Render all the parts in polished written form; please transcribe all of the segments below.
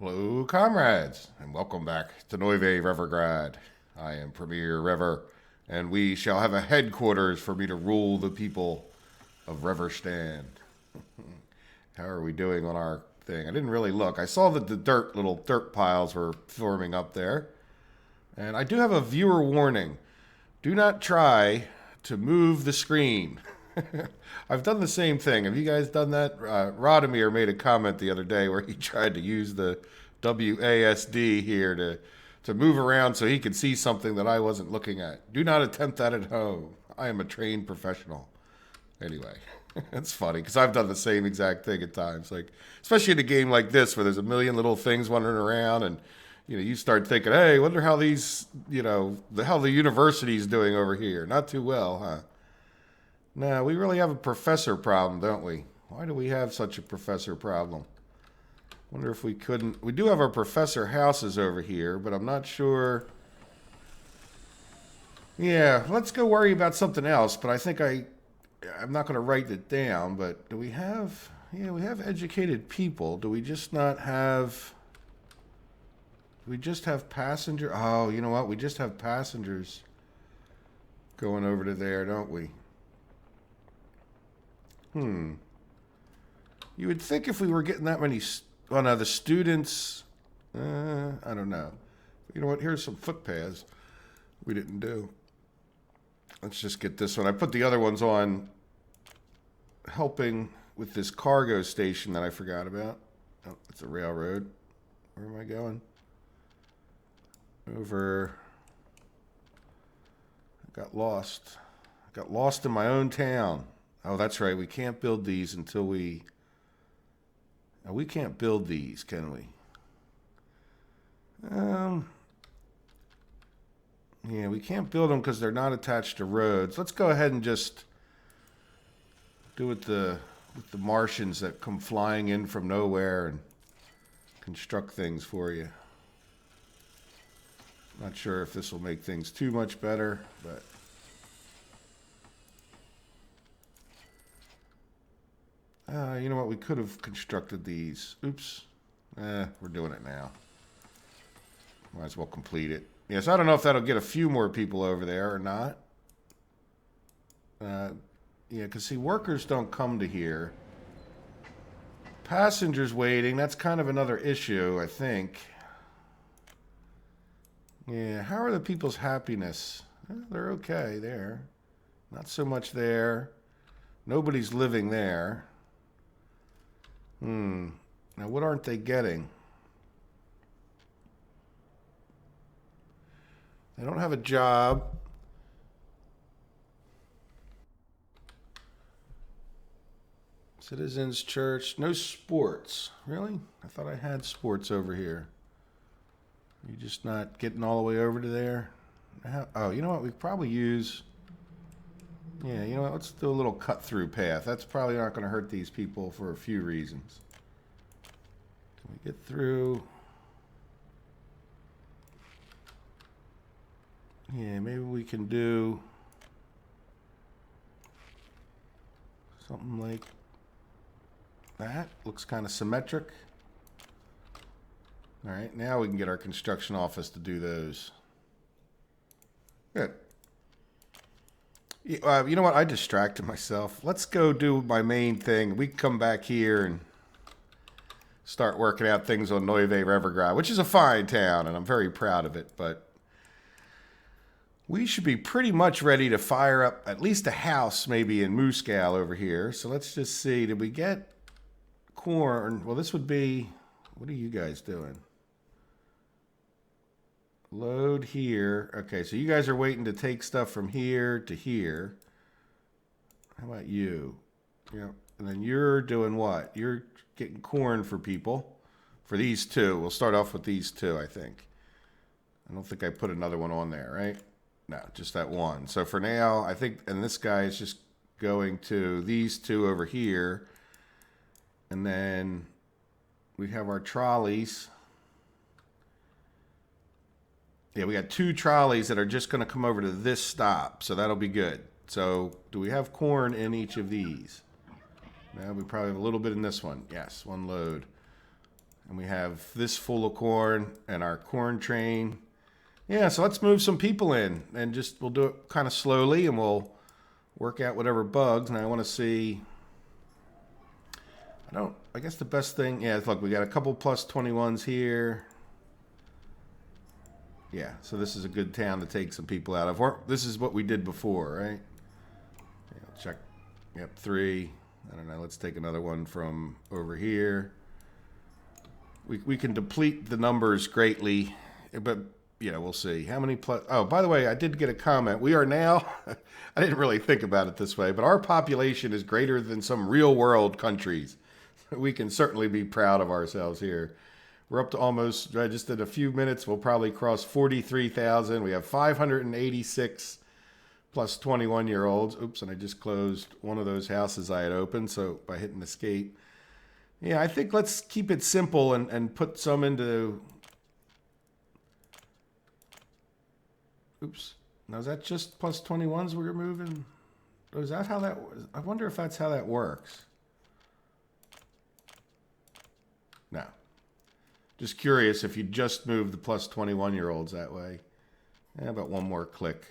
Hello, comrades, and welcome back to Neuve Revergrad. I am Premier Rever, and we shall have a headquarters for me to rule the people of Reverstan. How are we doing on our thing? I didn't really look. I saw that the little dirt piles were forming up there. And I do have a viewer warning. Do not try to move the screen. I've done the same thing. Have you guys done that? Radomir made a comment the other day where he tried to use the WASD here to move around so he could see something that I wasn't looking at. Do not attempt that at home. I am a trained professional. Anyway, it's funny because I've done the same exact thing at times. Like, especially in a game like this where there's a million little things wandering around and you start thinking, hey, wonder how these, how the university's doing over here. Not too well, huh? No, we really have a professor problem, don't we? Why do we have such a professor problem? Wonder if we couldn't. We do have our professor houses over here, but I'm not sure. Yeah, let's go worry about something else. But I think I'm not going to write it down. But do we have? Yeah, we have educated people. Do we just not have? Do we just have passenger? Oh, you know what? We just have passengers going over to there, don't we? You would think if we were getting that many. Oh, no, the students. I don't know. You know what? Here's some footpaths we didn't do. Let's just get this one. I put the other ones on helping with this cargo station that I forgot about. Oh, it's a railroad. Where am I going? Over. I got lost. I got lost in my own town. Oh, that's right. We can't build these until we... Oh, we can't build these, can we? Yeah, we can't build them because they're not attached to roads. Let's go ahead and just do it with the Martians that come flying in from nowhere and construct things for you. Not sure if this will make things too much better, but... you know what? We could have constructed these. Oops. We're doing it now. Might as well complete it. Yes, I don't know if that'll get a few more people over there or not. Yeah, because see, workers don't come to here. Passengers waiting. That's kind of another issue, I think. Yeah, how are the people's happiness? They're okay there. Not so much there. Nobody's living there. Now, what aren't they getting? They don't have a job. Citizens Church. No sports. Really? I thought I had sports over here. You're just not getting all the way over to there? Oh, you know what? We probably use... Yeah, you know what? Let's do a little cut-through path. That's probably not going to hurt these people for a few reasons. Can we get through? Yeah, maybe we can do something like that. Looks kind of symmetric. All right, now we can get our construction office to do those. Good. You know what? I distracted myself. Let's go do my main thing. We can come back here and start working out things on Neuve Revergrad, which is a fine town, and I'm very proud of it. But we should be pretty much ready to fire up at least a house maybe in Muscal over here. So let's just see. Did we get corn? Well, this would be... What are you guys doing? Load here. Okay, so you guys are waiting to take stuff from here to here. How about you? Yeah, and then you're doing what? You're getting corn for people. For these two. We'll start off with these two, I think. I don't think I put another one on there, right? No, just that one. So for now, I think, and this guy is just going to these two over here. And then we have our trolleys. Yeah, we got 2 trolleys that are just going to come over to this stop, so that'll be good. So, do we have corn in each of these? No, we probably have a little bit in this one. Yes, one load. And we have this full of corn and our corn train. Yeah, so let's move some people in and we'll do it kind of slowly and we'll work out whatever bugs. And I want to see, I guess the best thing, yeah, look, we got a couple plus 21s here. Yeah, so this is a good town to take some people out of. This is what we did before, right? Yeah, check, yep, 3. I don't know, let's take another one from over here. We can deplete the numbers greatly, but, you know, we'll see. How many plus... Oh, by the way, I did get a comment. We are now... I didn't really think about it this way, but our population is greater than some real-world countries. We can certainly be proud of ourselves here. We're up to almost... Just in a few minutes, we'll probably cross 43,000. We have 586 plus 21-year-olds. Oops, and I just closed one of those houses I had opened, so by hitting escape... Yeah, I think let's keep it simple and put some into... Oops. Now, is that just plus 21s we're moving? Or is that how that... I wonder if that's how that works. No. Just curious if you just move the plus 21-year-olds that way. Yeah, about one more click.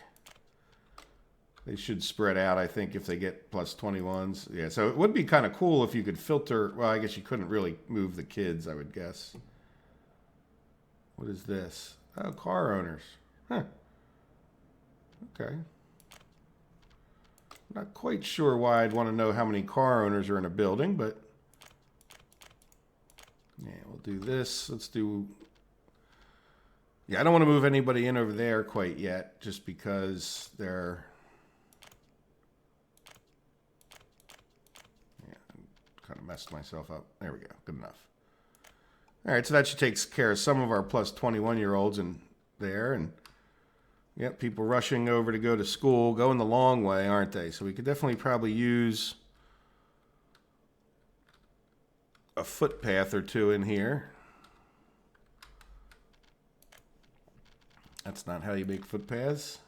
They should spread out, I think, if they get plus 21s. Yeah, so it would be kind of cool if you could filter... Well, I guess you couldn't really move the kids, I would guess. What is this? Oh, car owners. Huh. Okay. Not quite sure why I'd want to know how many car owners are in a building, but... Yeah, we'll do this. Let's do... Yeah, I don't want to move anybody in over there quite yet, just because they're... Kind of messed myself up. There we go. Good enough. All right, so that should take care of some of our plus 21-year-olds in there. And, yep, people rushing over to go to school, going the long way, aren't they? So we could definitely probably use a footpath or two in here. That's not how you make footpaths.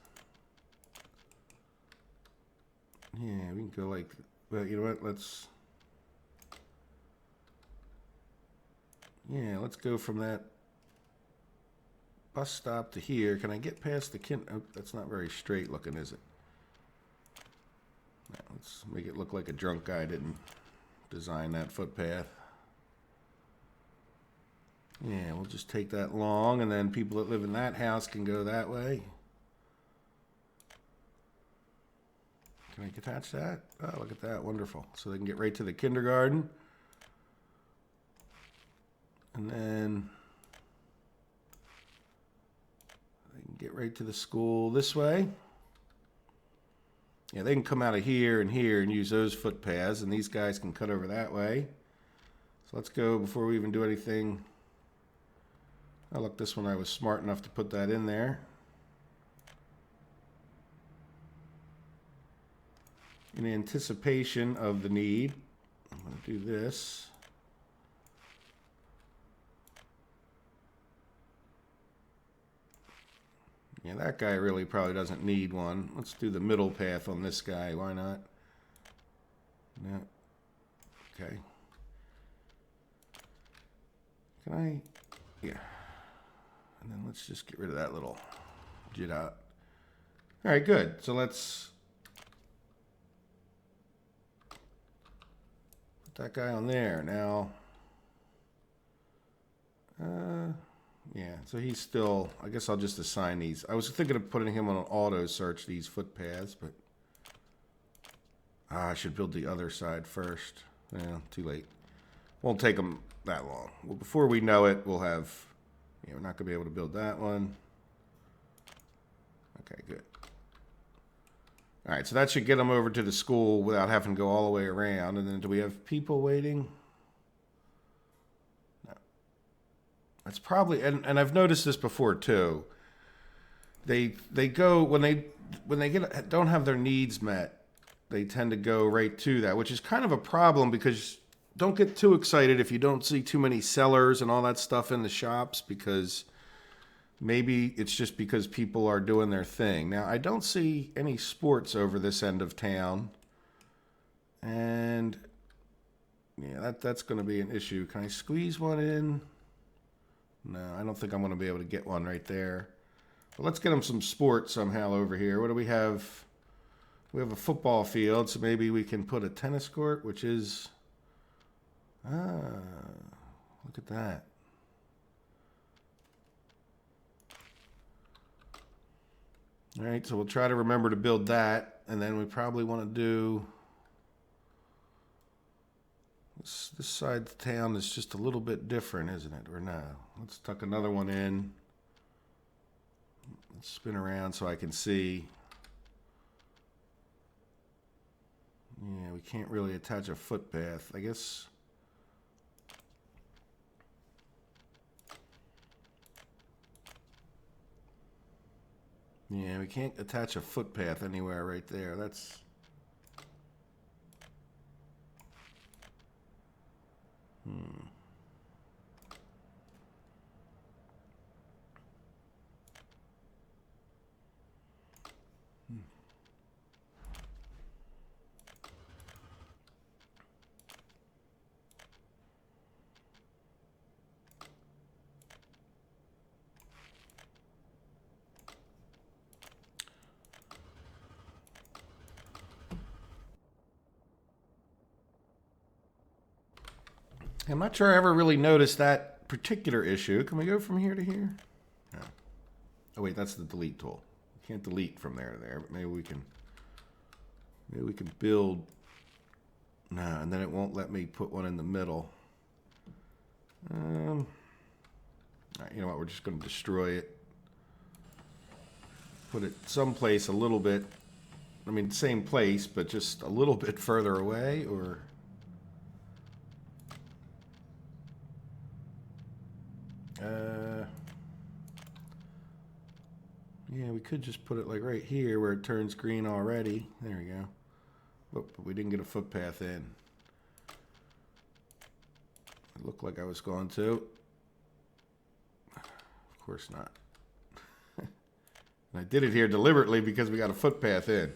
Yeah, we can go like... Well, you know what? Let's... Yeah, let's go from that bus stop to here. Can I get past the Oh, that's not very straight looking, is it? No, let's make it look like a drunk guy didn't design that footpath. Yeah, we'll just take that long, and then people that live in that house can go that way. Can I attach that? Oh, look at that. Wonderful. So they can get right to the kindergarten. And then they can get right to the school this way. Yeah, they can come out of here and use those footpaths, and these guys can cut over that way. So let's go before we even do anything. Oh, look, this one I was smart enough to put that in there. In anticipation of the need, I'm going to do this. Yeah, that guy really probably doesn't need one. Let's do the middle path on this guy. Why not? No. Okay. Can I? Yeah. And then let's just get rid of that little jit out. All right, good. So let's put that guy on there. Now, yeah, so he's still, I guess I'll just assign these. I was thinking of putting him on an auto search, these footpaths, but I should build the other side first. Yeah, too late. Won't take them that long. Well, before we know it, we'll have, yeah, we're not going to be able to build that one. Okay, good. All right, so that should get them over to the school without having to go all the way around. And then do we have people waiting? It's probably, and I've noticed this before too. They go when they don't have their needs met, they tend to go right to that, which is kind of a problem because don't get too excited if you don't see too many sellers and all that stuff in the shops, because maybe it's just because people are doing their thing. Now, I don't see any sports over this end of town, and yeah, that's going to be an issue. Can I squeeze one in? No, I don't think I'm going to be able to get one right there. But let's get them some sport somehow over here. What do we have? We have a football field, so maybe we can put a tennis court, which is... look at that. All right, so we'll try to remember to build that, and then we probably want to do... This side of the town is just a little bit different, isn't it? Or no? Let's tuck another one in. Let's spin around so I can see. Yeah, we can't really attach a footpath. I guess... Yeah, we can't attach a footpath anywhere right there. That's... I'm not sure I ever really noticed that particular issue. Can we go from here to here? No. Oh wait, that's the delete tool. You can't delete from there to there, but maybe we can build. No, and then it won't let me put one in the middle. All right, you know what? We're just going to destroy it. Put it someplace a little bit. I mean, same place, but just a little bit further away, or... yeah, we could just put it like right here where it turns green already. There we go. Oh, but we didn't get a footpath in. It looked like I was going to. Of course not. And I did it here deliberately because we got a footpath in.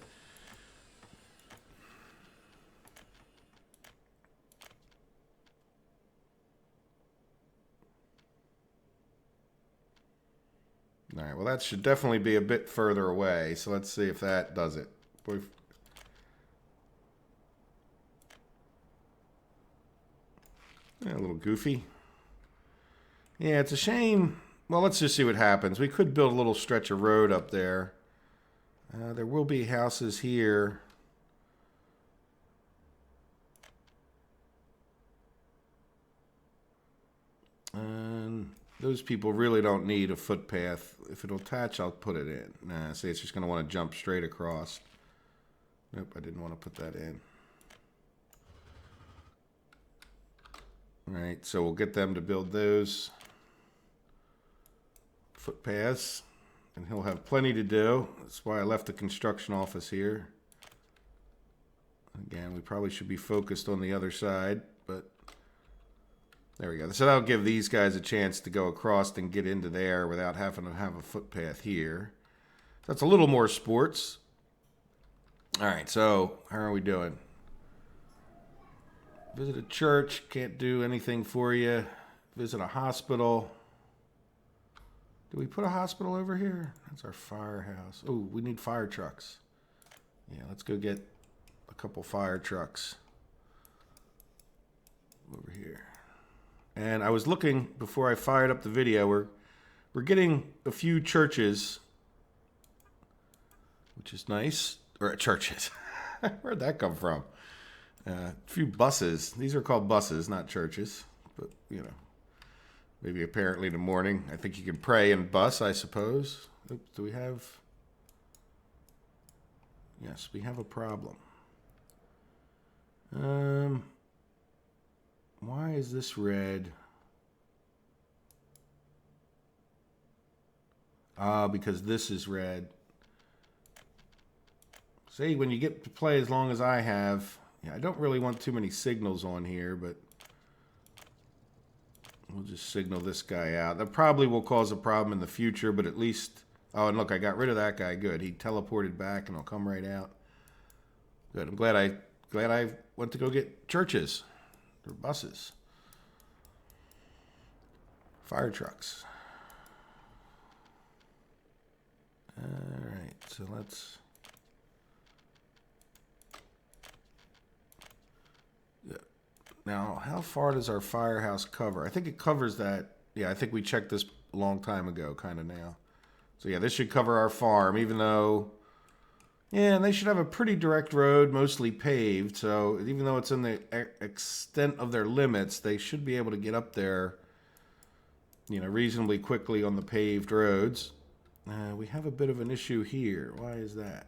All right, well, that should definitely be a bit further away, so let's see if that does it. Yeah, a little goofy. Yeah, it's a shame. Well, let's just see what happens. We could build a little stretch of road up there. There will be houses here. And... those people really don't need a footpath. If it'll attach, I'll put it in. Nah, see, it's just going to want to jump straight across. Nope, I didn't want to put that in. All right, so we'll get them to build those footpaths, and he'll have plenty to do. That's why I left the construction office here. Again, we probably should be focused on the other side, but... there we go. So that'll give these guys a chance to go across and get into there without having to have a footpath here. That's a little more sports. All right, so how are we doing? Visit a church, can't do anything for you. Visit a hospital. Do we put a hospital over here? That's our firehouse. Oh, we need fire trucks. Yeah, let's go get a couple fire trucks over here. And I was looking before I fired up the video. We're getting a few churches, which is nice. Or churches. Where'd that come from? A few buses. These are called buses, not churches. But, you know, maybe apparently in the morning. I think you can pray and bus, I suppose. Oops, do we have... yes, we have a problem. Why is this red? Because this is red. See, when you get to play as long as I have, yeah, I don't really want too many signals on here, but we'll just signal this guy out. That probably will cause a problem in the future, but at least... oh, and look, I got rid of that guy. Good. He teleported back, and I'll come right out. Good. I'm glad I went to go get churches. Or buses. Fire trucks. Alright, so let's... Yeah. Now, how far does our firehouse cover? I think it covers that. Yeah, I think we checked this a long time ago, kind of now. So yeah, this should cover our farm, even though... Yeah, and they should have a pretty direct road, mostly paved. So even though it's in the extent of their limits, they should be able to get up there, you know, reasonably quickly on the paved roads. We have a bit of an issue here. Why is that?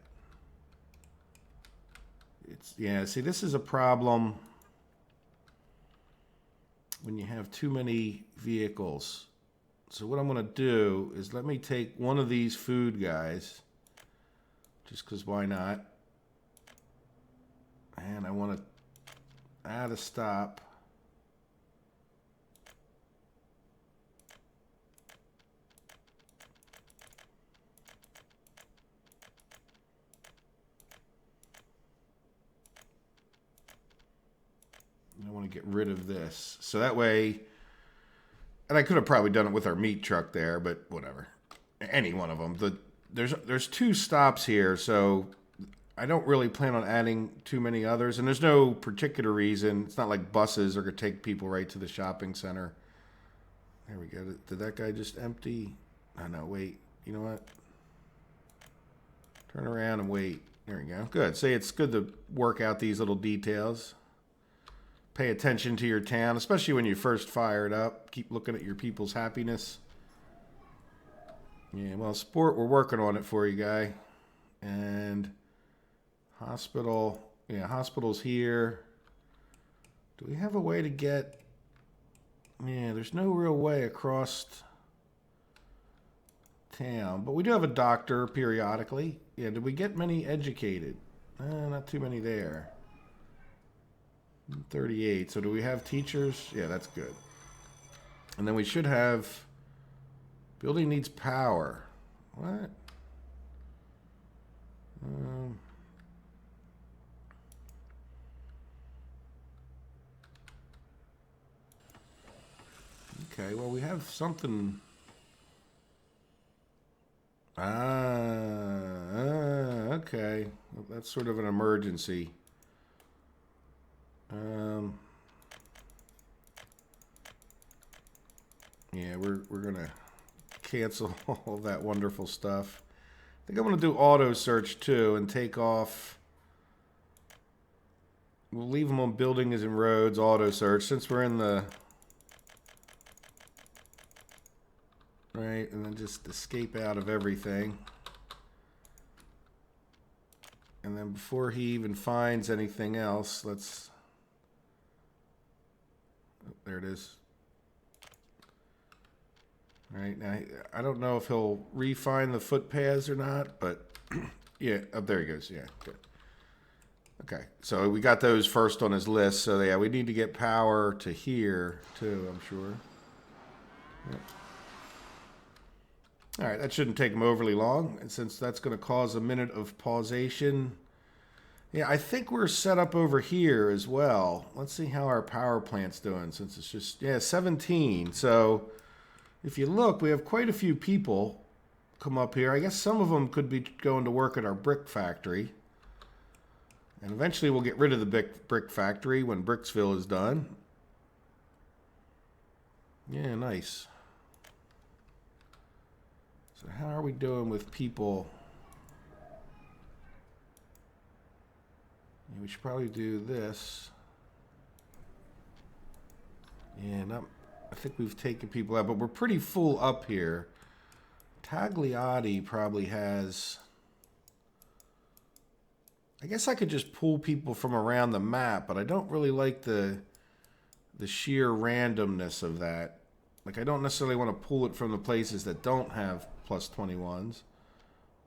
Yeah, see, this is a problem when you have too many vehicles. So what I'm going to do is let me take one of these food guys, just because why not? And I want to add a stop. I want to get rid of this. So that way, and I could have probably done it with our meat truck there, but whatever. Any one of them. There's two stops here, so I don't really plan on adding too many others. And there's no particular reason. It's not like buses are going to take people right to the shopping center. There we go. Did that guy just empty? Oh, no, wait. You know what? Turn around and wait. There we go. Good. See, it's good to work out these little details. Pay attention to your town, especially when you first fire it up. Keep looking at your people's happiness. Yeah, well, sport, we're working on it for you, guy. And hospital, yeah, hospital's here. Do we have a way to get... Yeah, there's no real way across town. But we do have a doctor periodically. Yeah, did we get many educated? Not too many there. 38. So do we have teachers? Yeah, that's good. And then we should have... Building needs power. What? Okay, well, we have something... okay. Well, that's sort of an emergency. Yeah, we're gonna cancel all that wonderful stuff. I think I'm gonna do auto search too and take off. We'll leave them on buildings and roads, auto search, since we're in the right, and then just escape out of everything. And then before he even finds anything else, let's... Oh, there it is. All right, now, I don't know if he'll refine the footpaths or not, but yeah, oh, there he goes. Yeah, good. Okay, so we got those first on his list. So yeah, we need to get power to here too, I'm sure. Yep. All right, that shouldn't take him overly long, and since that's going to cause a minute of pausation. Yeah, I think we're set up over here as well. Let's see how our power plant's doing, since it's just, yeah, 17. So if you look, we have quite a few people come up here. I guess some of them could be going to work at our brick factory. And eventually we'll get rid of the brick factory when Bricksville is done. Yeah, nice. So how are we doing with people? Yeah, we should probably do this. Yeah, I think we've taken people out, but we're pretty full up here. Tagliotti probably has... I guess I could just pull people from around the map, but I don't really like the sheer randomness of that. Like, I don't necessarily want to pull it from the places that don't have plus 21s.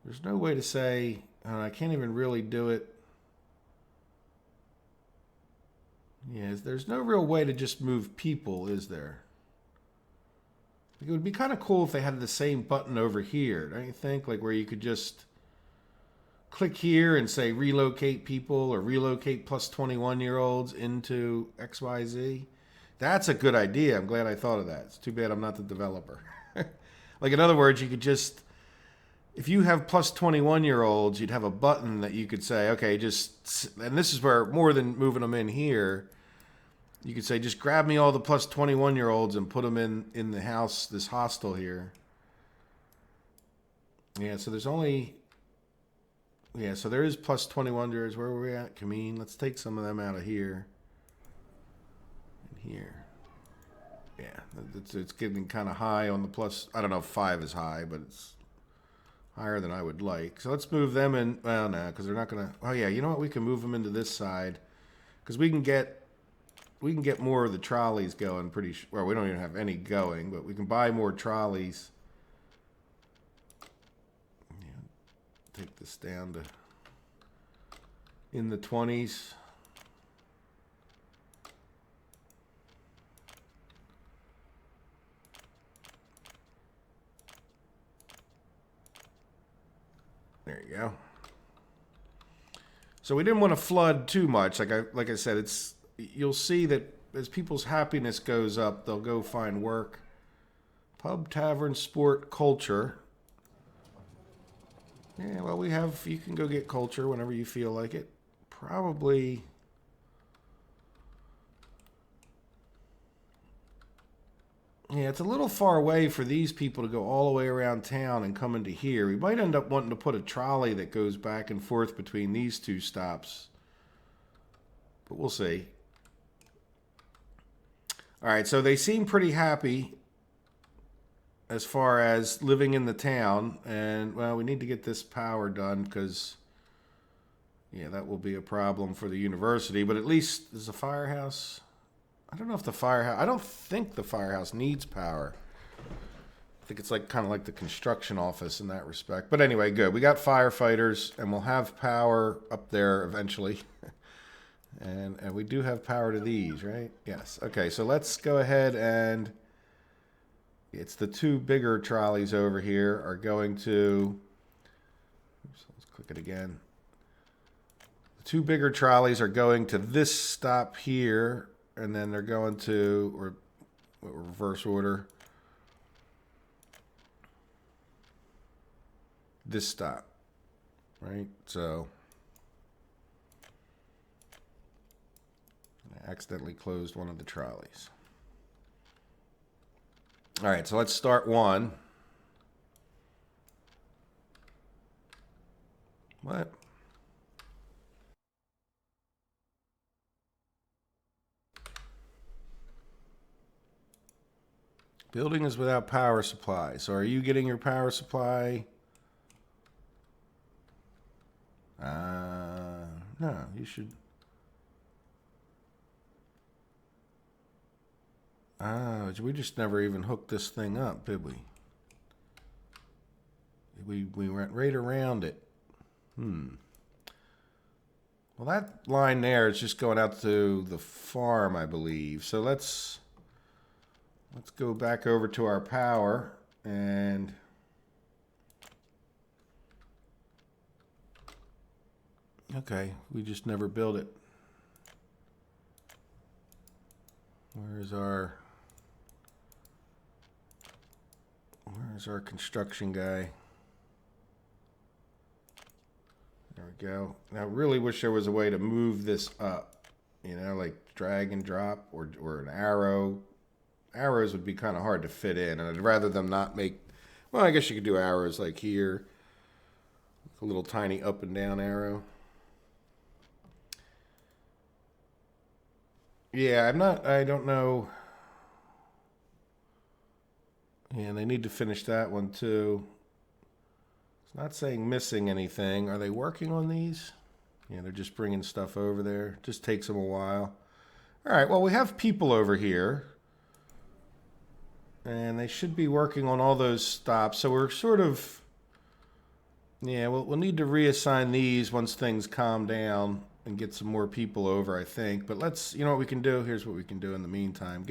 There's no way to say... I can't even really do it. Yeah, there's no real way to just move people, is there? It would be kind of cool if they had the same button over here, don't you think? Like, where you could just click here and say relocate people or relocate plus 21-year-olds into XYZ. That's a good idea. I'm glad I thought of that. It's too bad I'm not the developer. Like, in other words, you could just, if you have plus 21-year-olds, you'd have a button that you could say, okay, just, and this is where, more than moving them in here, you could say, just grab me all the plus 21-year-olds and put them in the house, this hostel here. Yeah, so there's only, yeah, so there is plus 21-years. Where were we at? Kameen. Let's take some of them out of here. And here. Yeah, it's getting kind of high on the plus. I don't know if 5 is high, but it's higher than I would like. So let's move them in. Well, no, because they're not going to. Oh, yeah, you know what? We can move them into this side. Because we can get more of the trolleys going pretty. Well, we don't even have any going, but we can buy more trolleys. Take this down to in the 20s. There you go. So we didn't want to flood too much. Like I said, it's, you'll see that as people's happiness goes up, they'll go find work. Pub, tavern, sport, culture. Yeah, well, we have, you can go get culture whenever you feel like it. Probably. Yeah, it's a little far away for these people to go all the way around town and come into here. We might end up wanting to put a trolley that goes back and forth between these two stops. But we'll see. All right, so they seem pretty happy as far as living in the town. And, well, we need to get this power done because, yeah, that will be a problem for the university. But at least there's a firehouse. I don't know if the firehouse, I don't think the firehouse needs power. I think it's like kind of like the construction office in that respect. But anyway, good. We got firefighters and we'll have power up there eventually. and we do have power to these, right? Yes. Okay, so let's go ahead and it's the 2 bigger trolleys over here are going to, oops, let's click it again. The 2 bigger trolleys are going to this stop here. And then they're going to, or reverse order, this stop, right? So I accidentally closed one of the trolleys. All right, so let's start one. What? Building is without power supply. So are you getting your power supply? No, you should. We just never even hooked this thing up, did we? We went right around it. Well, that line there is just going out to the farm, I believe. So let's go back over to our power and okay, we just never built it. Where's our construction guy? There we go. Now I really wish there was a way to move this up, you know, like drag and drop or an arrow. Arrows would be kind of hard to fit in, and I'd rather them not make, well, I guess you could do arrows like here, a little tiny up and down arrow. Yeah, I don't know. Yeah, they need to finish that one too. It's not saying missing anything. Are they working on these? Yeah, they're just bringing stuff over there. Just takes them a while. All right, well, we have people over here. And they should be working on all those stops. So we're sort of, yeah, we'll need to reassign these once things calm down and get some more people over, I think. But let's, you know what we can do? Here's what we can do in the meantime.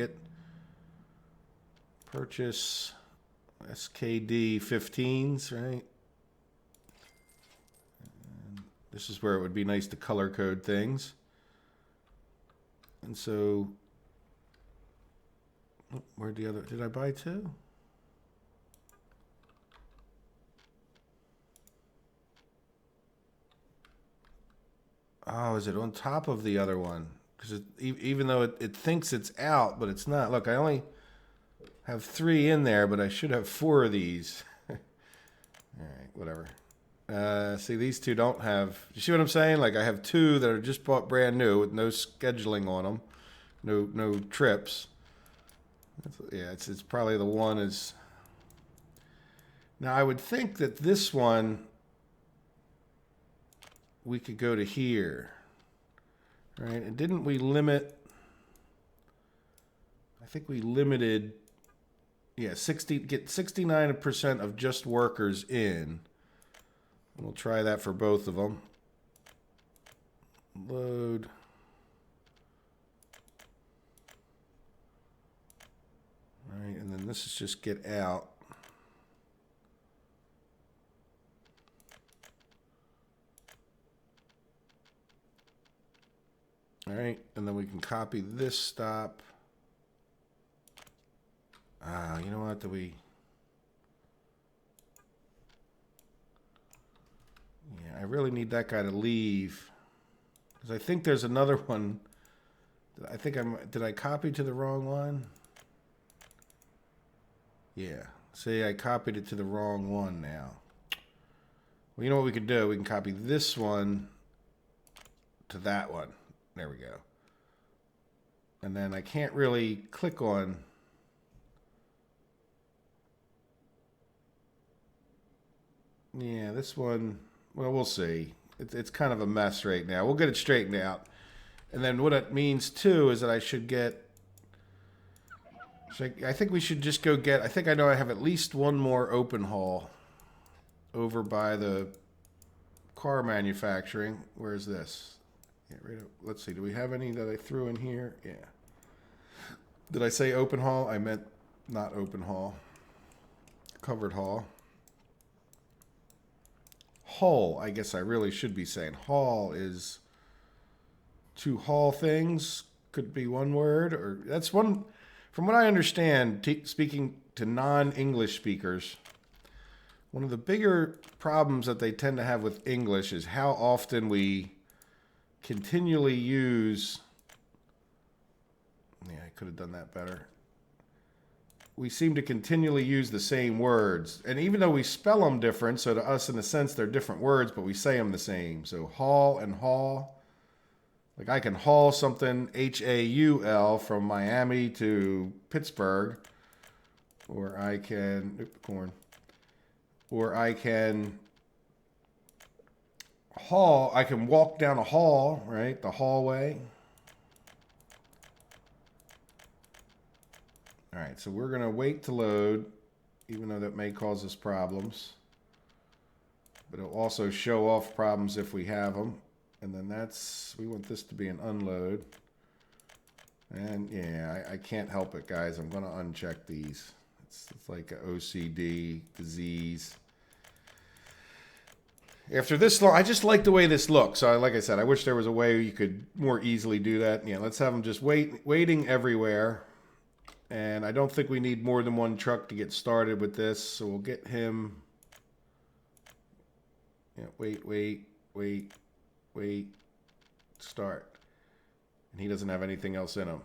Purchase SKD 15s, right? And this is where it would be nice to color code things. And so Where'd the other, did I buy two? Oh, is it on top of the other one? Because even though it thinks it's out, but it's not. Look, I only have 3 in there, but I should have 4 of these. All right, whatever. See, these two don't have. You see what I'm saying? Like I have 2 that are just bought brand new with no scheduling on them, no trips. Yeah, it's probably the one is. Now I would think that this one we could go to here, right? And didn't we limit? I think we limited. Yeah, get 69% of just workers in. We'll try that for both of them. Load. All right, and then this is just get out. All right, and then we can copy this stop. You know what? Yeah, I really need that guy to leave. Because I think there's another one. Did I copy to the wrong one? Yeah. See, I copied it to the wrong one now. Well, you know what we could do? We can copy this one to that one. There we go. And then I can't really click on. Yeah, this one, well, we'll see. It's kind of a mess right now. We'll get it straightened out. And then what it means, too, is that I should get... I think we should just go get... I think I know I have at least one more open haul over by the car manufacturing. Where's this? Yeah, right. Let's see. Do we have any that I threw in here? Yeah. Did I say open haul? I meant not open haul. Covered haul. Haul, I guess I really should be saying. Haul is to haul things. Could be one word, or that's one. From what I understand, speaking to non-English speakers, one of the bigger problems that they tend to have with English is how often we continually use. Yeah, I could have done that better. We seem to continually use the same words. And even though we spell them different, so to us, in a sense, they're different words, but we say them the same. So haul and haul. Like I can haul something, H-A-U-L, from Miami to Pittsburgh. Or I can, corn. Or I can haul, I can walk down a hall, right? The hallway. All right, so we're going to wait to load, even though that may cause us problems. But it'll also show off problems if we have them. And then we want this to be an unload. And yeah, I can't help it, guys. I'm going to uncheck these. It's like an OCD disease. After this long, I just like the way this looks. So like I said, I wish there was a way you could more easily do that. Yeah, let's have them just waiting everywhere. And I don't think we need more than one truck to get started with this. So we'll get him. Yeah, wait. Start. And he doesn't have anything else in him.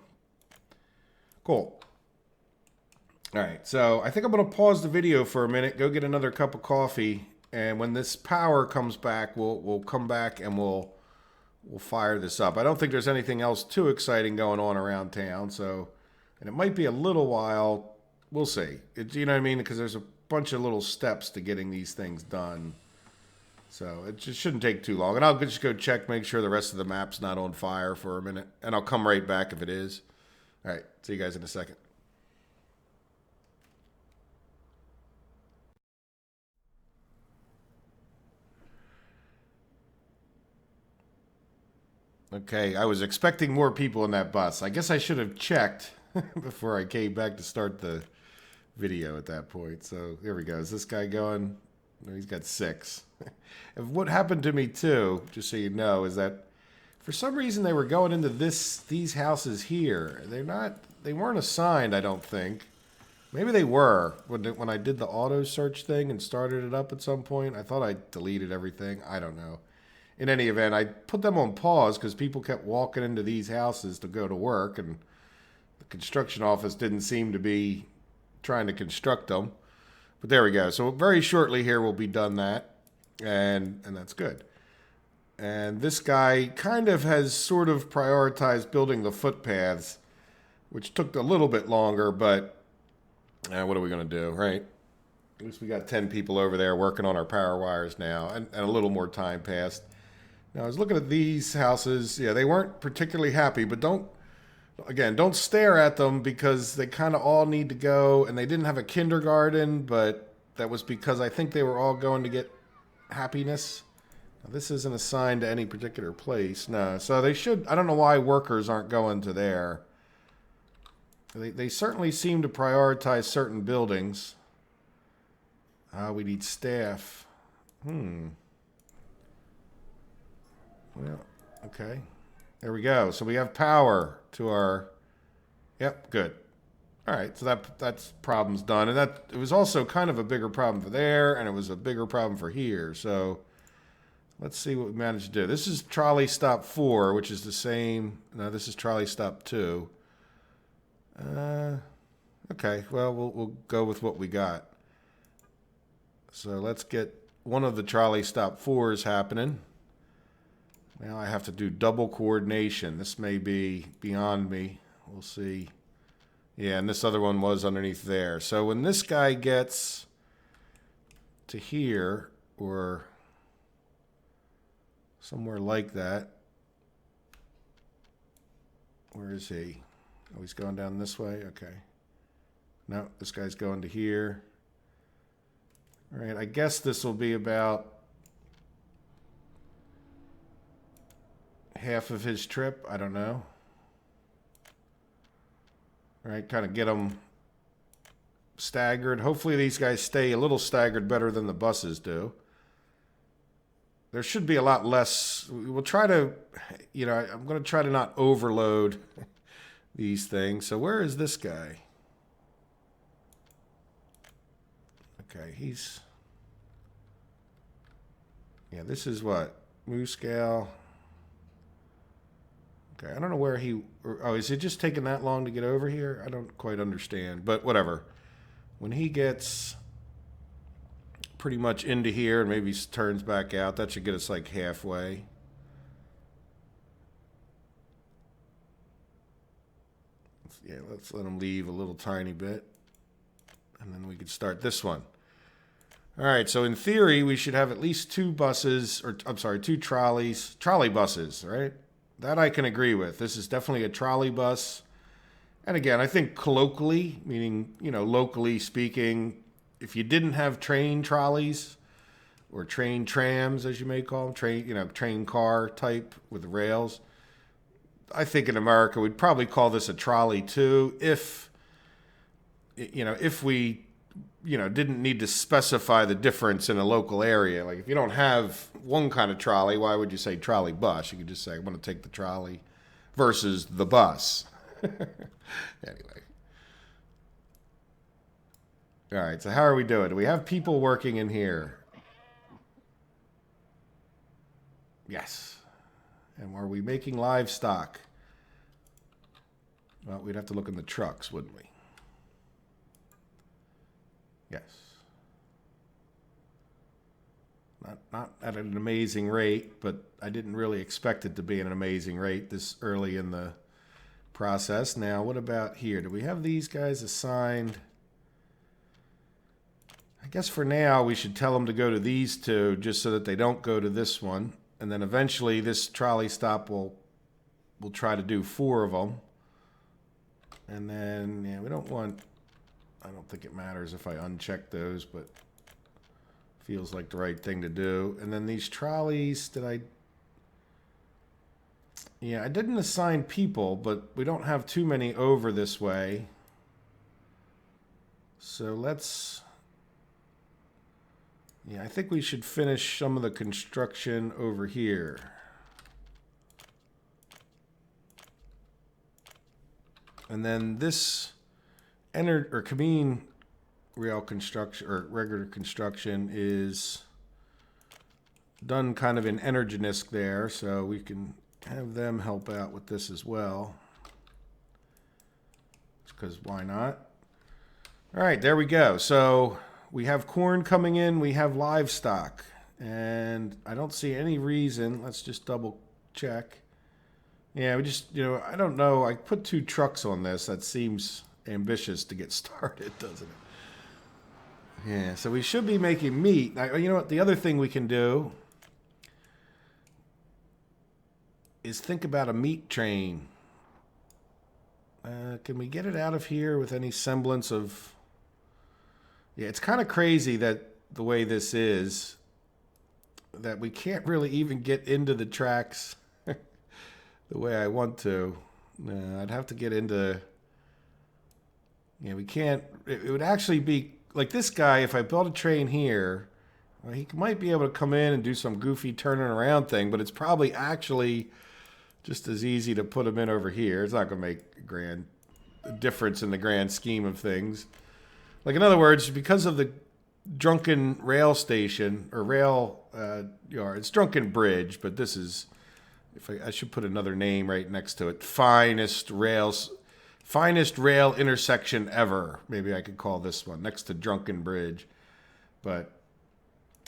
Cool. All right, so I think I'm going to pause the video for a minute, go get another cup of coffee, and when this power comes back, we'll come back and we'll fire this up. I don't think there's anything else too exciting going on around town, so, and it might be a little while. We'll see. You know what I mean? Because there's a bunch of little steps to getting these things done. So it just shouldn't take too long. And I'll just go check, make sure the rest of the map's not on fire for a minute. And I'll come right back if it is. All right. See you guys in a second. Okay, I was expecting more people in that bus. I guess I should have checked before I came back to start the video at that point. So here we go. Is this guy going? No, he's got 6. And what happened to me too, just so you know, is that For some reason, they were going into these houses here. They weren't assigned, I don't think. Maybe they were when I did the auto search thing and started it up at some point. I thought I deleted everything. I don't know. In any event, I put them on pause because people kept walking into these houses to go to work, and the construction office didn't seem to be trying to construct them. But there we go. So very shortly here we'll be done that, and that's good. And this guy kind of has sort of prioritized building the footpaths, which took a little bit longer, but what are we going to do, right? At least we got 10 people over there working on our power wires now, and a little more time passed. Now, I was looking at these houses. Yeah, they weren't particularly happy, but don't stare at them because they kind of all need to go, and they didn't have a kindergarten, but that was because I think they were all going to get happiness. Now, this isn't assigned to any particular place. No, so they should. I don't know why workers aren't going to there. They certainly seem to prioritize certain buildings. We need staff. Well, okay. There we go. So we have power to our... Yep, good. All right, so that's problem's done. And it was also kind of a bigger problem for there, and it was a bigger problem for here. So let's see what we managed to do. This is trolley stop 4, which is the same... No, this is trolley stop 2. Okay, well, we'll go with what we got. So let's get one of the trolley stop 4s happening. Now I have to do double coordination. This may be beyond me. We'll see. Yeah, and this other one was underneath there. So when this guy gets to here, or somewhere like that, where is he? Oh, he's going down this way? Okay. No, this guy's going to here. All right, I guess this will be about half of his trip. I don't know. All right, kind of get them staggered. Hopefully these guys stay a little staggered better than the buses do. There should be a lot less. We'll try to, I'm going to try to not overload these things. So where is this guy? Okay, this is what? Mooscal. Okay, I don't know where is it just taking that long to get over here? I don't quite understand, but whatever. When he gets pretty much into here and maybe turns back out, that should get us like halfway. Let's let him leave a little tiny bit. And then we could start this one. All right, so in theory, we should have at least 2 buses, two trolley buses, right? That I can agree with. This is definitely a trolley bus. And again, I think colloquially, meaning, locally speaking, if you didn't have train trolleys or train trams, as you may call them, train car type with rails, I think in America we'd probably call this a trolley too, if we didn't need to specify the difference in a local area. Like if you don't have one kind of trolley, why would you say trolley bus? You could just say, I want to take the trolley versus the bus. Anyway. All right, so how are we doing? Do we have people working in here? Yes. And are we making livestock? Well, we'd have to look in the trucks, wouldn't we? Yes. Not at an amazing rate, but I didn't really expect it to be at an amazing rate this early in the process. Now, what about here? Do we have these guys assigned? I guess for now we should tell them to go to these 2 just so that they don't go to this one. And then eventually this trolley stop will try to do 4 of them. And then, we don't want... I don't think it matters if I uncheck those, but feels like the right thing to do. And then these trolleys, I didn't assign people, but we don't have too many over this way. So let's... I think we should finish some of the construction over here. And then this cabine rail construction or regular construction is done kind of in Energinisk there, so we can have them help out with this as well. Because why not? All right, there we go. So we have corn coming in, we have livestock, and I don't see any reason. Let's just double check. Yeah, we just, I don't know. I put 2 trucks on this. That seems ambitious to get started, doesn't it? Yeah, so we should be making meat. Now, you know what? The other thing we can do is think about a meat train. Can we get it out of here with any semblance of... Yeah, it's kind of crazy that the way this is, that we can't really even get into the tracks the way I want to. I'd have to get into... Yeah, we can't... It would actually be... Like this guy, if I built a train here, he might be able to come in and do some goofy turning around thing, but it's probably actually just as easy to put him in over here. It's not going to make a grand difference in the grand scheme of things. Like, in other words, because of the drunken rail station, or rail yard, it's drunken bridge, but this is... I should put another name right next to it. Finest rail intersection ever. Maybe I could call this one next to Drunken Bridge. But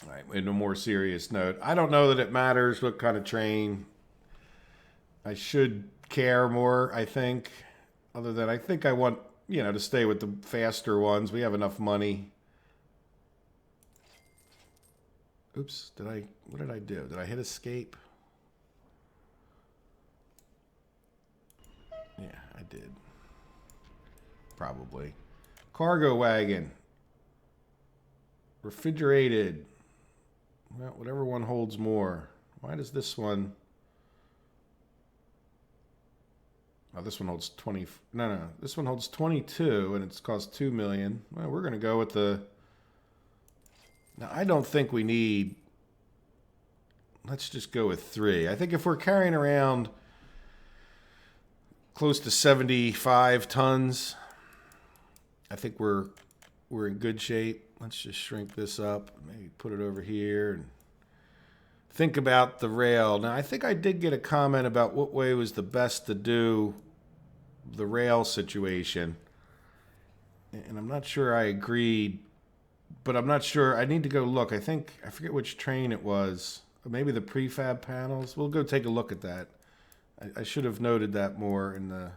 all right, in a more serious note, I don't know that it matters what kind of train. I should care more, I think. Other than I think I want, to stay with the faster ones. We have enough money. Oops, what did I do? Did I hit escape? Yeah, I did. Probably. Cargo wagon. Refrigerated. Well, whatever one holds more. Why does this one... Oh, this one holds 20... No. This one holds 22, and it's cost 2 million. Well, we're going to go with the... Now, I don't think we need... Let's just go with 3. I think if we're carrying around close to 75 tons, I think we're in good shape. Let's just shrink this up. Maybe put it over here and think about the rail. Now, I think I did get a comment about what way was the best to do the rail situation. And I'm not sure I agreed, but I'm not sure. I need to go look. I forget which train it was. Maybe the prefab panels. We'll go take a look at that. I should have noted that more in the...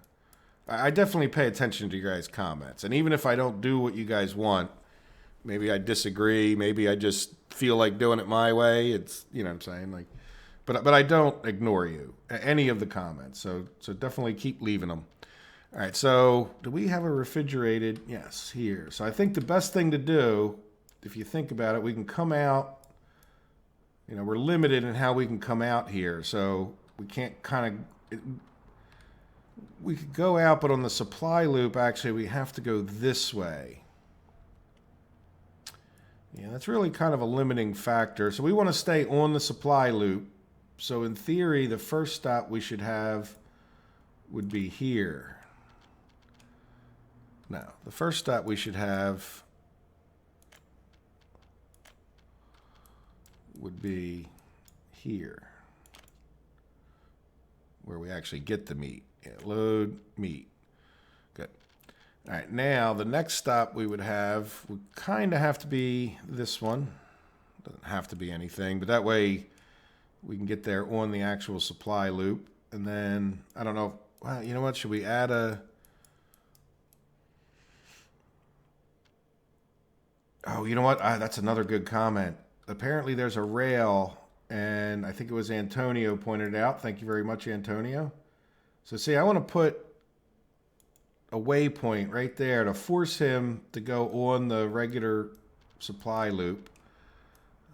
I definitely pay attention to you guys' comments. And even if I don't do what you guys want, maybe I disagree, maybe I just feel like doing it my way. It's, you know what I'm saying? But I don't ignore you, any of the comments. So definitely keep leaving them. All right, so do we have a refrigerated? Yes, here. So I think the best thing to do, if you think about it, we can come out, we're limited in how we can come out here. So we can't we could go out, but on the supply loop, actually, we have to go this way. Yeah, that's really kind of a limiting factor. So we want to stay on the supply loop. So in theory, the first stop we should have would be here. Now, the first stop we should have would be here, where we actually get the meat. Yeah, load meat. Good. All right, now the next stop we would kind of have to be this one. Doesn't have to be anything, but that way we can get there on the actual supply loop. And then, I don't know, well, you know what, should we add a... Oh, you know what, that's another good comment. Apparently there's a rail, and I think it was Antonio pointed it out. Thank you very much, Antonio. So see, I want to put a waypoint right there to force him to go on the regular supply loop.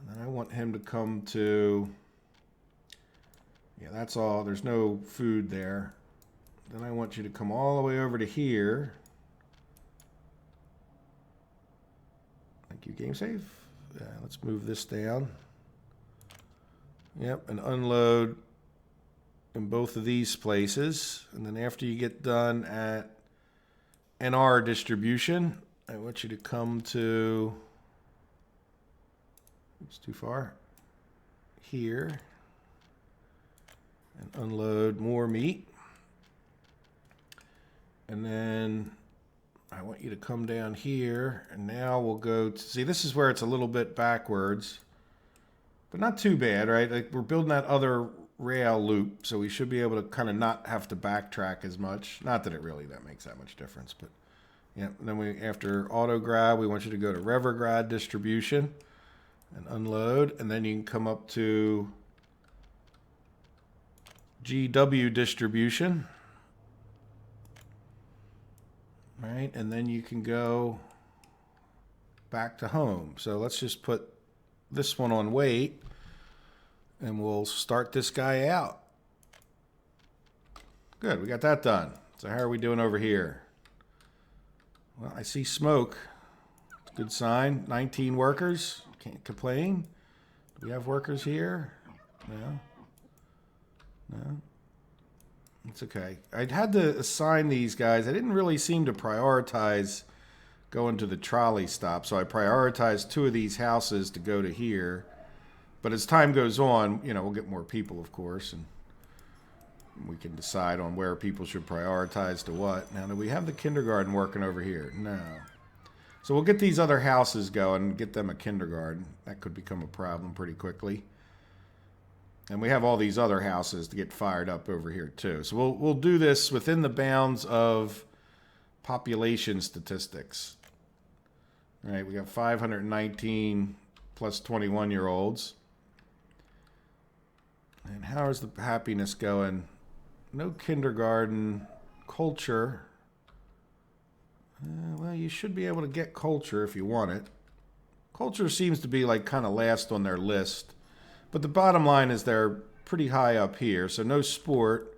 And then I want him to come to... Yeah, that's all. There's no food there. Then I want you to come all the way over to here. Thank you, game save. Yeah, let's move this down. Yep, and unload in both of these places. And then after you get done at NR distribution. I want you to come to, it's too far, here, and unload more meat. And then I want you to come down here, and now we'll go to, see, this is where it's a little bit backwards, but not too bad, right? Like, we're building that other rail loop, so we should be able to kind of not have to backtrack as much. Not that it really that makes that much difference, but yeah. And then we, after auto grab, we want you to go to Revergrad distribution and unload, and then you can come up to GW distribution. Right, and then you can go back to home. So let's just put this one on wait, and we'll start this guy out. Good, we got that done. So how are we doing over here? Well, I see smoke. Good sign. 19 workers. Can't complain. Do we have workers here? No. No. It's okay. I'd had to assign these guys. I didn't really seem to prioritize going to the trolley stop, so I prioritized 2 of these houses to go to here. But as time goes on, you know, we'll get more people, of course, and we can decide on where people should prioritize to what. Now, do we have the kindergarten working over here? No. So we'll get these other houses going and get them a kindergarten. That could become a problem pretty quickly. And we have all these other houses to get fired up over here too. So we'll do this within the bounds of population statistics. All right, we got 519 plus 21-year-olds. And how is the happiness going? No kindergarten. Culture. Well, you should be able to get culture if you want it. Culture seems to be like kind of last on their list. But the bottom line is they're pretty high up here. So no sport.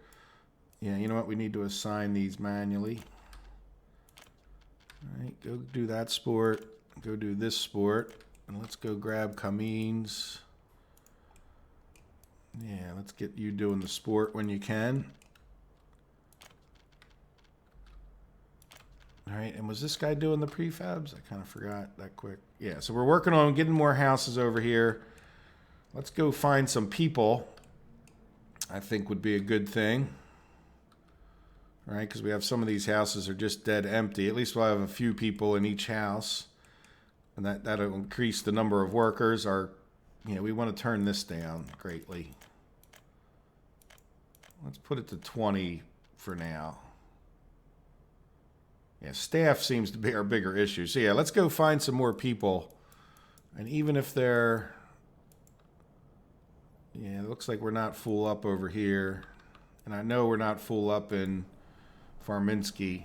Yeah, you know what? We need to assign these manually. All right, go do that sport. Go do this sport. And let's go grab Kameen's. Yeah, let's get you doing the sport when you can. All right, and was this guy doing the prefabs? I kind of forgot that quick. Yeah, so we're working on getting more houses over here. Let's go find some people. I think would be a good thing. All right, because we have some of these houses are just dead empty. At least we'll have a few people in each house. And that'll increase the number of workers. We want to turn this down greatly. Let's put it to 20 for now. Yeah, staff seems to be our bigger issue. So yeah, let's go find some more people. And even if they're... Yeah, it looks like we're not full up over here. And I know we're not full up in Farminsky.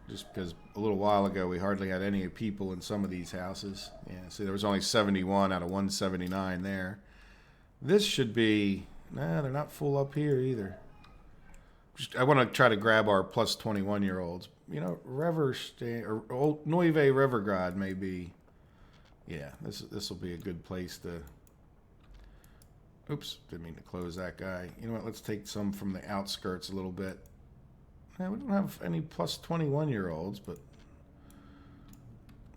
Just because a little while ago we hardly had any people in some of these houses. Yeah, see, there was only 71 out of 179 there. This should be... Nah, they're not full up here either. I want to try to grab our plus 21-year-olds. You know, Neuve Revergrad may be... Yeah, this will be a good place to... Oops, didn't mean to close that guy. You know what, let's take some from the outskirts a little bit. Yeah, we don't have any plus 21-year-olds, but...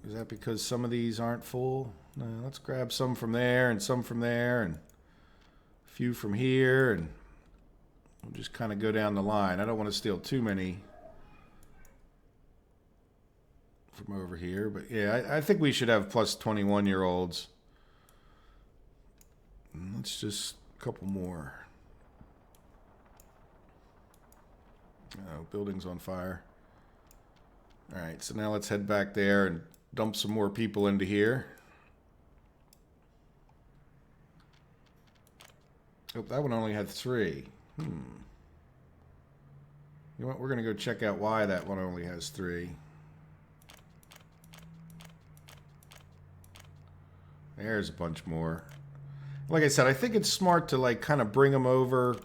Is that because some of these aren't full? No, let's grab some from there and some from there and a few from here, and we'll just kind of go down the line. I don't want to steal too many from over here, but yeah, I think we should have plus 21-year-olds. Let's just a couple more. Oh, building's on fire. All right, so now let's head back there and dump some more people into here. Oh, that one only had 3. You know what? We're going to go check out why that one only has 3. There's a bunch more. Like I said, I think it's smart to like kind of bring them over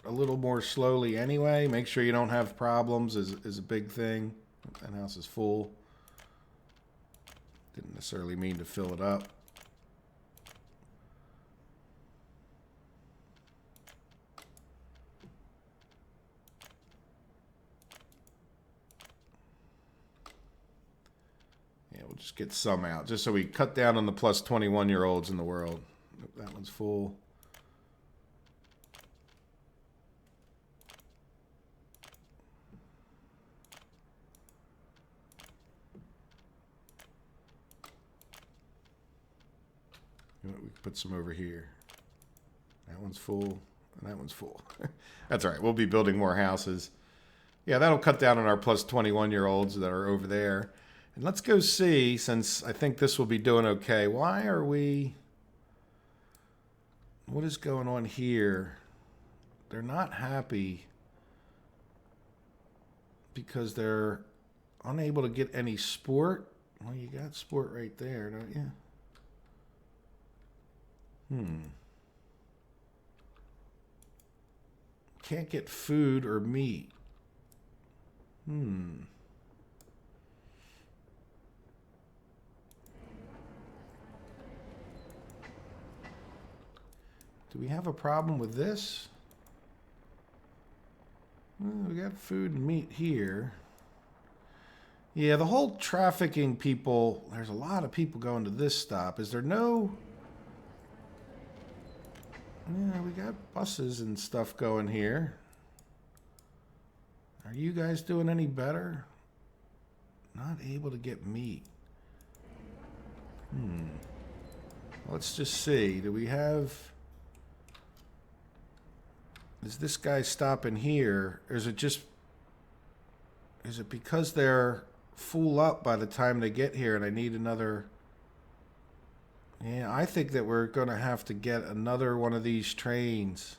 a little more slowly anyway. Make sure you don't have problems is a big thing. That house is full. Didn't necessarily mean to fill it up. We'll just get some out, just so we cut down on the plus 21-year-olds in the world. That one's full. You know what, we can put some over here. That one's full, and that one's full. That's all right. We'll be building more houses. Yeah, that'll cut down on our plus 21-year-olds that are over there. And let's go see, since I think this will be doing okay. Why are we... What is going on here? They're not happy because they're unable to get any sport. Well, you got sport right there, don't you? Can't get food or meat. Do we have a problem with this? Well, we got food and meat here. Yeah, the whole trafficking people, there's a lot of people going to this stop. Is there no... Yeah, we got buses and stuff going here. Are you guys doing any better? Not able to get meat. Let's just see. Do we have... Is this guy stopping here? Or is it just... Is it because they're full up by the time they get here and I need another... Yeah, I think that we're going to have to get another one of these trains.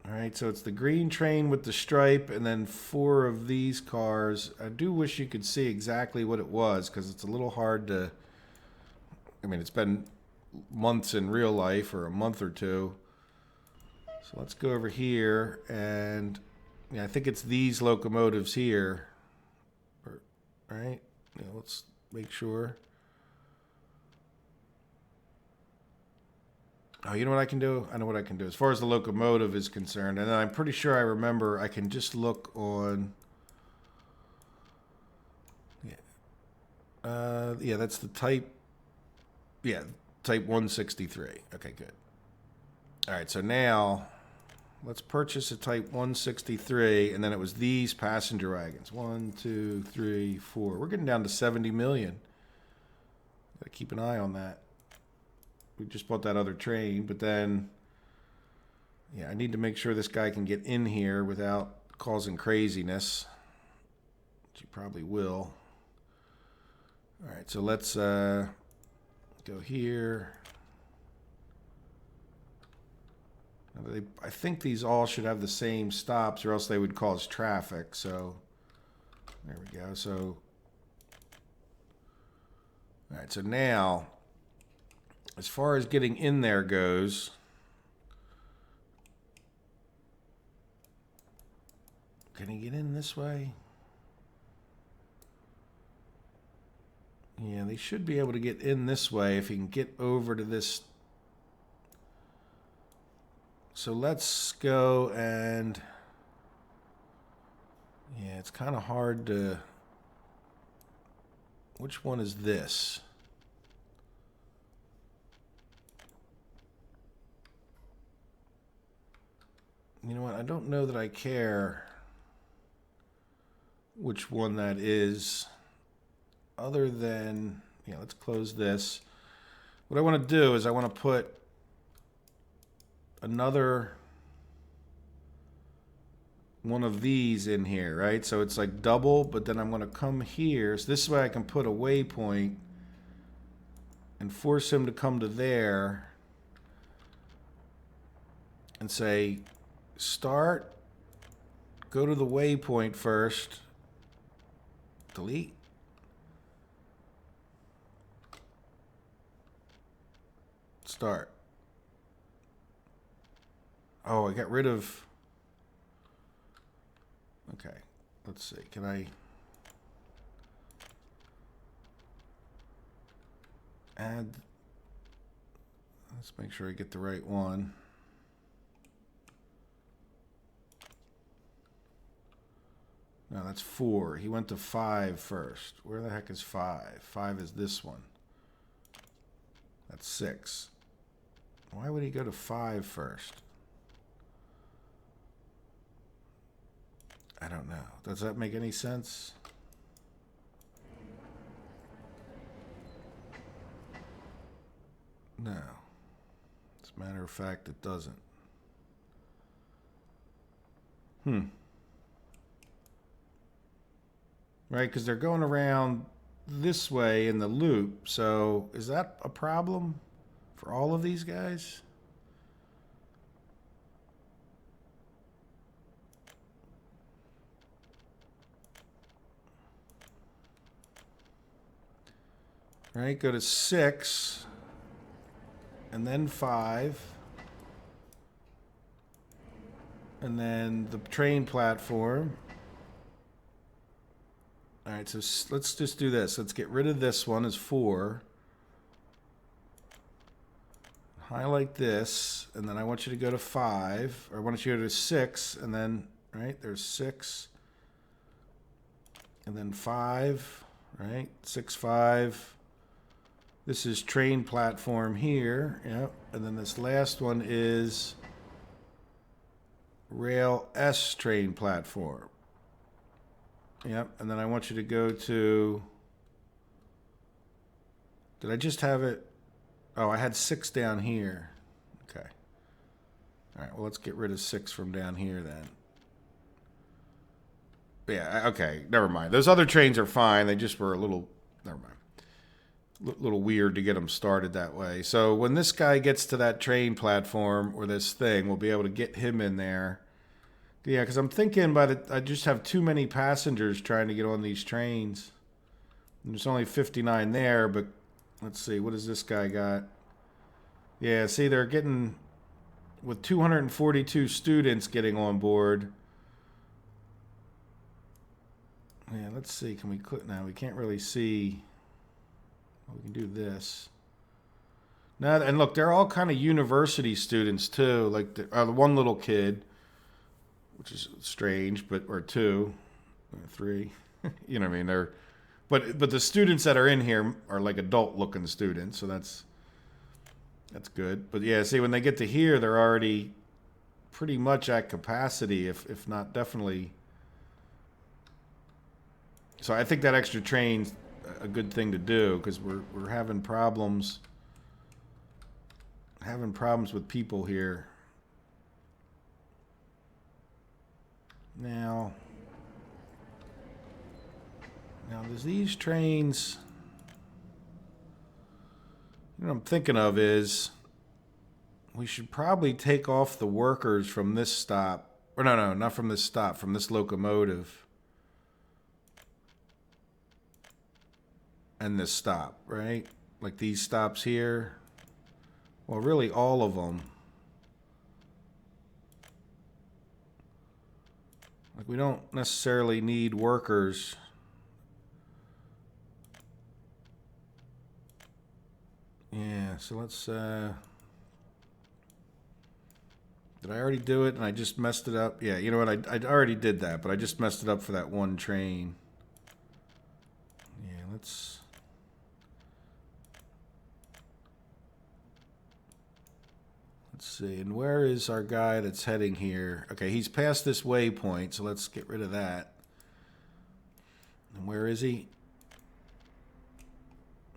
All right, so it's the green train with the stripe and then 4 of these cars. I do wish you could see exactly what it was because it's a little hard to... I mean, it's been months in real life or a month or two. So let's go over here and... Yeah, I think it's these locomotives here. Right? Yeah, let's make sure. Oh, you know what I can do? I know what I can do. As far as the locomotive is concerned, and then I'm pretty sure I remember I can just look on... Yeah, that's the type... Yeah, type 163. Okay, good. All right, so now... Let's purchase a Type 163, and then it was these passenger wagons. 1, 2, 3, 4. We're getting down to 70 million. Gotta keep an eye on that. We just bought that other train, but then... Yeah, I need to make sure this guy can get in here without causing craziness. Which he probably will. All right, so let's go here. I think these all should have the same stops or else they would cause traffic. So there we go. So all right, so now as far as getting in there goes, can he get in this way? Yeah, they should be able to get in this way if he can get over to this. So let's go and... Yeah, it's kind of hard to... Which one is this? You know what? I don't know that I care which one that is. Other than... Yeah, let's close this. What I want to do is I want to put another one of these in here, right? So it's like double, but then I'm going to come here. So this way I can put a waypoint and force him to come to there and say, start, go to the waypoint first, delete. Start. Oh, I got rid of... Okay, let's see. Can I... add... Let's make sure I get the right one. No, that's 4. He went to 5 first. Where the heck is 5? 5 is this one. That's 6. Why would he go to 5 first? I don't know. Does that make any sense? No. As a matter of fact, it doesn't. Right, because they're going around this way in the loop. So is that a problem for all of these guys? Right, go to 6 and then 5. And then the train platform. All right, so let's just do this. Let's get rid of this one as 4. Highlight this, and then I want you to go to 5. Or I want you to go to 6, and then, right, there's 6. And then 5, right? 6, 5. This is train platform here, yep. And then this last one is rail S train platform. Yep, and then I want you to go to... Did I just have it? Oh, I had 6 down here. Okay. All right, well, let's get rid of 6 from down here then. Yeah, okay, never mind. Those other trains are fine. They just were a little... Never mind. Little weird to get them started that way. So when this guy gets to that train platform or this thing, we'll be able to get him in there. Yeah, because I'm thinking I just have too many passengers trying to get on these trains. And there's only 59 there, but let's see, what does this guy got? Yeah, see, they're getting, with 242 students getting on board. Yeah, let's see, can we click now? We can't really see. We can do this. Now, and look, they're all kind of university students too. Like the one little kid, which is strange, or 2, or 3. You know what I mean? They're, but the students that are in here are like adult-looking students, so that's good. But yeah, see, when they get to here, they're already pretty much at capacity, if not definitely. So I think that extra train's a good thing to do because we're having problems with people here. Now there's these trains. What I'm thinking of is we should probably take off the workers from this stop. Or no, not from this stop, from this locomotive. And this stop, right? Like these stops here. Well, really all of them. Like we don't necessarily need workers. Yeah, so let's did I already do it and I just messed it up? Yeah, you know what? I already did that, but I just messed it up for that one train. Yeah, let's see, and where is our guy that's heading here? Okay, he's past this waypoint, so let's get rid of that. And where is he?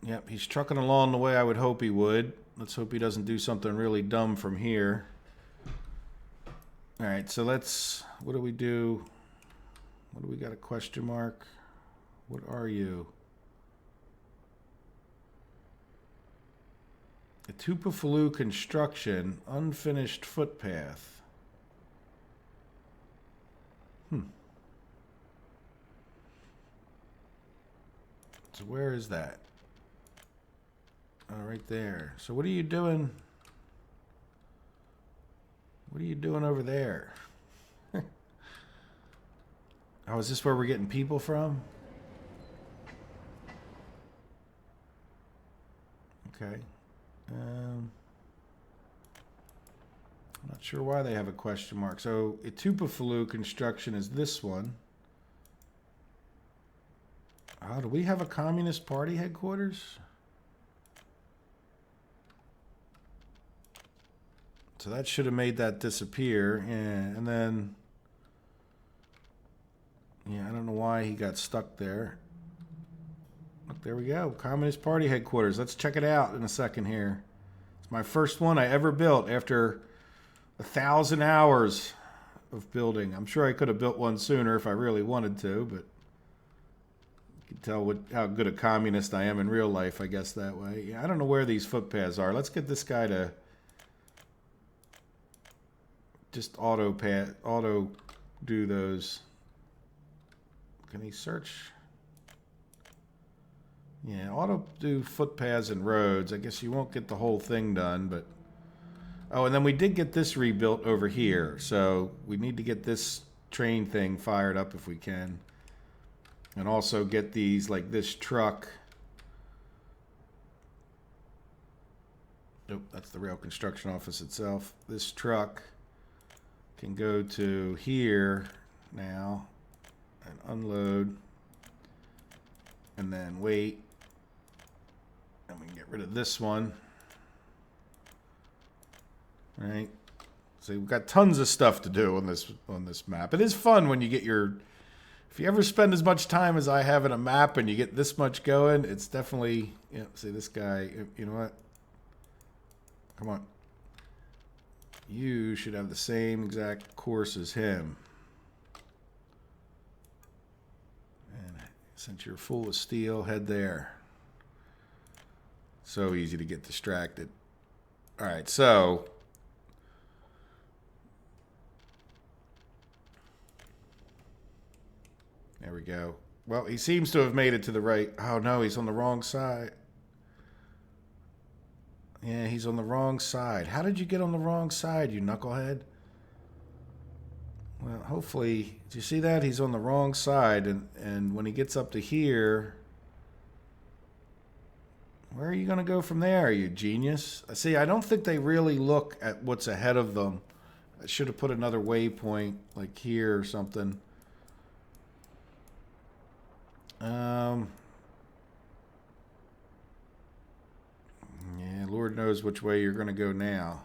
Yep, he's trucking along the way I would hope he would. Let's hope he doesn't do something really dumb from here. All right, so what do we do? What do we got, a question mark? What are you? A Tupafaloo construction, unfinished footpath. So where is that? Oh, right there. So what are you doing? What are you doing over there? Oh, is this where we're getting people from? Okay. I'm not sure why they have a question mark. So Tupafaloo construction is this one. Oh, do we have a Communist Party headquarters? So that should have made that disappear. Yeah, and then... Yeah, I don't know why he got stuck there. Look, there we go. Communist Party headquarters. Let's check it out in a second here. It's my first one I ever built after 1,000 hours of building. I'm sure I could have built one sooner if I really wanted to, but you can tell how good a communist I am in real life, I guess, that way. Yeah, I don't know where these footpaths are. Let's get this guy to just auto do those. Can he search? Yeah, auto do footpaths and roads. I guess you won't get the whole thing done, but... Oh, and then we did get this rebuilt over here. So we need to get this train thing fired up if we can. And also get these, like this truck. Nope, that's the rail construction office itself. This truck can go to here now and unload. And then wait. And we can get rid of this one. Right. So we've got tons of stuff to do on this map. It is fun when you get your... If you ever spend as much time as I have in a map and you get this much going, it's definitely... Yeah, see this guy, you know what? Come on. You should have the same exact course as him. And since you're full of steel, head there. So easy to get distracted. All right, so... There we go. Well, he seems to have made it to the right. Oh, no, he's on the wrong side. Yeah, he's on the wrong side. How did you get on the wrong side, you knucklehead? Well, hopefully... Do you see that? He's on the wrong side, and when he gets up to here... Where are you going to go from there, you genius? See, I don't think they really look at what's ahead of them. I should have put another waypoint, like here or something. Yeah, Lord knows which way you're going to go now.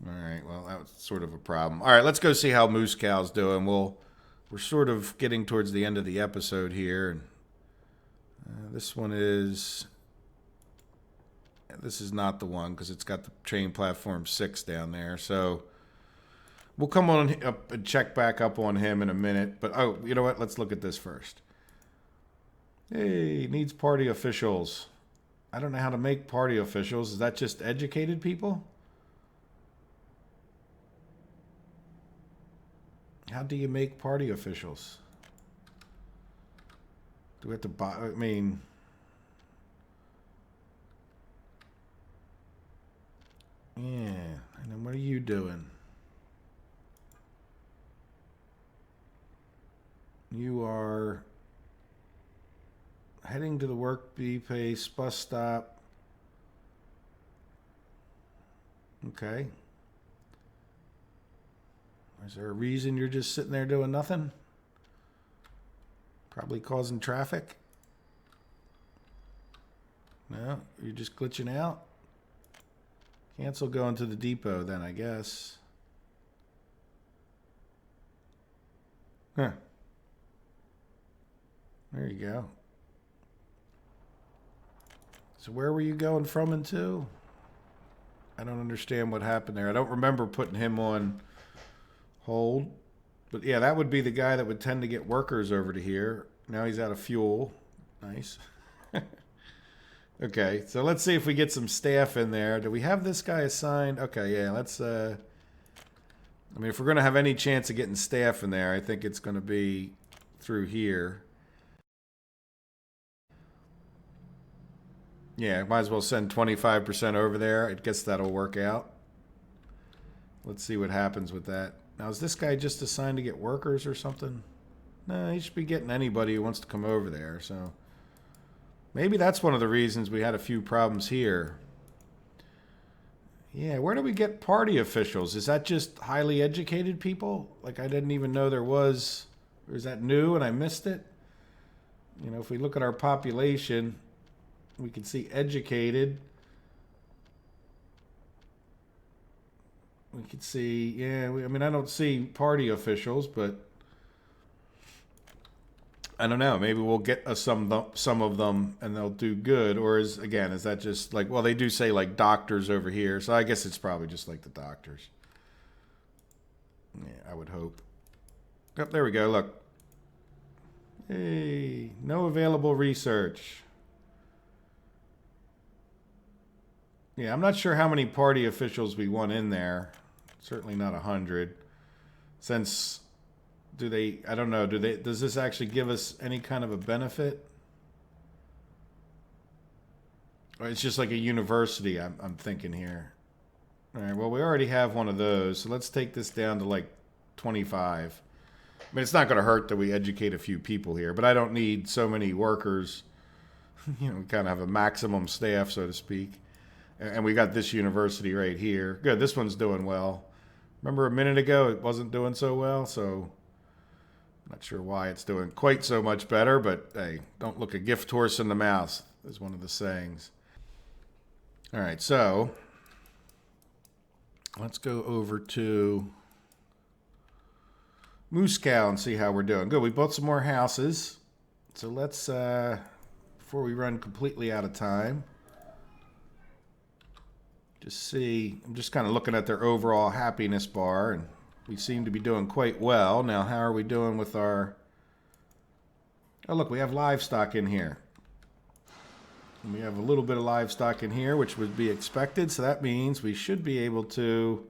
All right, well, that was sort of a problem. All right, let's go see how Moose Cow's doing. We're sort of getting towards the end of the episode here. And this one is... This is not the one because it's got the train platform 6 down there. So we'll come on up and check back up on him in a minute. But, oh, you know what? Let's look at this first. Hey, needs party officials. I don't know how to make party officials. Is that just educated people? How do you make party officials? Do we have to buy? I mean... Yeah, and then what are you doing? You are heading to the work pace bus stop. Okay. Is there a reason you're just sitting there doing nothing? Probably causing traffic? No, you're just glitching out? Cancel going to the depot then, I guess. Huh. There you go. So where were you going from and to? I don't understand what happened there. I don't remember putting him on hold. But yeah, that would be the guy that would tend to get workers over to here. Now he's out of fuel. Nice. Okay, so let's see if we get some staff in there. Do we have this guy assigned? Okay, yeah, let's... I mean, if we're going to have any chance of getting staff in there, I think it's going to be through here. Yeah, might as well send 25% over there. I guess that'll work out. Let's see what happens with that. Now, is this guy just assigned to get workers or something? No, he should be getting anybody who wants to come over there, so... Maybe that's one of the reasons we had a few problems here. Yeah, where do we get party officials? Is that just highly educated people? Like, I didn't even know there was Or is that new and I missed it? You know, if we look at our population, we can see educated. We can see, yeah, I mean, I don't see party officials, but I don't know. Maybe we'll get some of them and they'll do good. Or is that just like, well, they do say like doctors over here. So I guess it's probably just like the doctors. Yeah, I would hope. Yep, there we go. Look. Hey, no available research. Yeah, I'm not sure how many party officials we want in there. Certainly not 100. Since, I don't know, does this actually give us any kind of a benefit? Or it's just like a university, I'm thinking here. All right, well, we already have one of those, so let's take this down to like 25. I mean, it's not going to hurt that we educate a few people here, but I don't need so many workers. You know, we kind of have a maximum staff, so to speak. And we got this university right here. Good, this one's doing well. Remember a minute ago it wasn't doing so well, so I'm not sure why it's doing quite so much better, but hey, don't look a gift horse in the mouth, is one of the sayings. All right, so let's go over to Moscow and see how we're doing. Good, we built some more houses. So let's, before we run completely out of time, just see, I'm just kind of looking at their overall happiness bar, and we seem to be doing quite well. Now, how are we doing with our, oh look, we have livestock in here. And we have a little bit of livestock in here, which would be expected, so that means we should be able to,